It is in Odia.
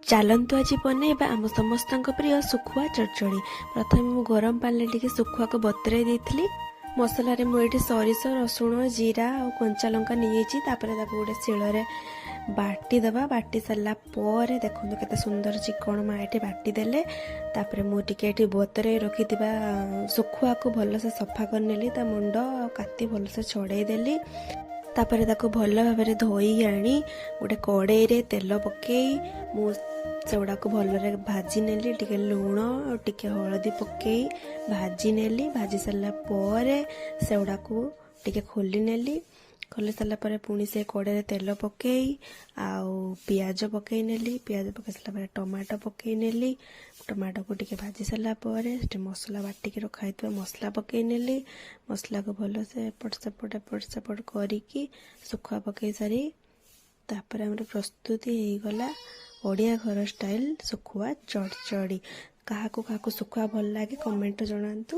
ଚାଲନ୍ତୁ ଆଜି ବନେଇବା ଆମ ସମସ୍ତଙ୍କ ପ୍ରିୟ ଶୁଖୁଆ ଚଡ଼ଚଡ଼ି। ପ୍ରଥମେ ମୁଁ ଗରମ ପାଣିରେ ଟିକେ ଶୁଖୁଆକୁ ବତୁରାଇ ଦେଇଥିଲି। ମସଲାରେ ମୁଁ ଏଇଠି ସୋରିଷ, ରସୁଣ, ଜିରା ଆଉ କଞ୍ଚା ଲଙ୍କା ନେଇଯାଇଛି। ତାପରେ ତାକୁ ଗୋଟେ ଶିଳରେ ବାଟି ଦେବା। ବାଟି ସାରିଲା ପରେ ଦେଖନ୍ତୁ କେତେ ସୁନ୍ଦର ଚିକଣ ମା ଏଠି ବାଟି ଦେଲେ। ତାପରେ ମୁଁ ଟିକେ ଏଠି ବତୁରାଇ ରଖିଥିବା ଶୁଖୁଆକୁ ଭଲସେ ସଫା କରିନେଲି। ତା ମୁଣ୍ଡ ଆଉ କାତି ଭଲସେ ଛଡ଼େଇ ଦେଲି। ତାପରେ ତାକୁ ଭଲ ଭାବରେ ଧୋଇ ଆଣି ଗୋଟେ କଡ଼େଇରେ ତେଲ ପକେଇ ମୁଁ ସେଗୁଡ଼ାକୁ ଭଲରେ ଭାଜି ନେଲି। ଟିକେ ଲୁଣ ଆଉ ଟିକେ ହଳଦୀ ପକେଇ ଭାଜି ନେଲି। ଭାଜି ସାରିଲା ପରେ ସେଗୁଡ଼ାକୁ ଟିକେ ଖୋଲି ନେଲି। ଖୋଲି ସାରିଲା ପରେ ପୁଣି ସେ କଡ଼େଇରେ ତେଲ ପକେଇ ଆଉ ପିଆଜ ପକେଇ ନେଲି। ପିଆଜ ପକେଇ ସାରିଲା ପରେ ଟମାଟୋ ପକେଇ ନେଲି। ଟମାଟୋକୁ ଟିକେ ଭାଜି ସାରିଲା ପରେ ସେଠି ମସଲା ବାଟିକି ରଖାହେଇଥିବା ମସଲା ପକେଇ ନେଲି। ମସଲାକୁ ଭଲସେ ଏପଟ ସେପଟ କରିକି ଶୁଖୁଆ ପକେଇ ସାରି ତାପରେ ଆମର ପ୍ରସ୍ତୁତି ହେଇଗଲା ଓଡ଼ିଆ ଘର ଷ୍ଟାଇଲ ଶୁଖୁଆ ଚଡ଼ଚଡ଼ି। କାହାକୁ କାହାକୁ ଶୁଖୁଆ ଭଲ ଲାଗେ କମେଣ୍ଟରେ ଜଣାନ୍ତୁ।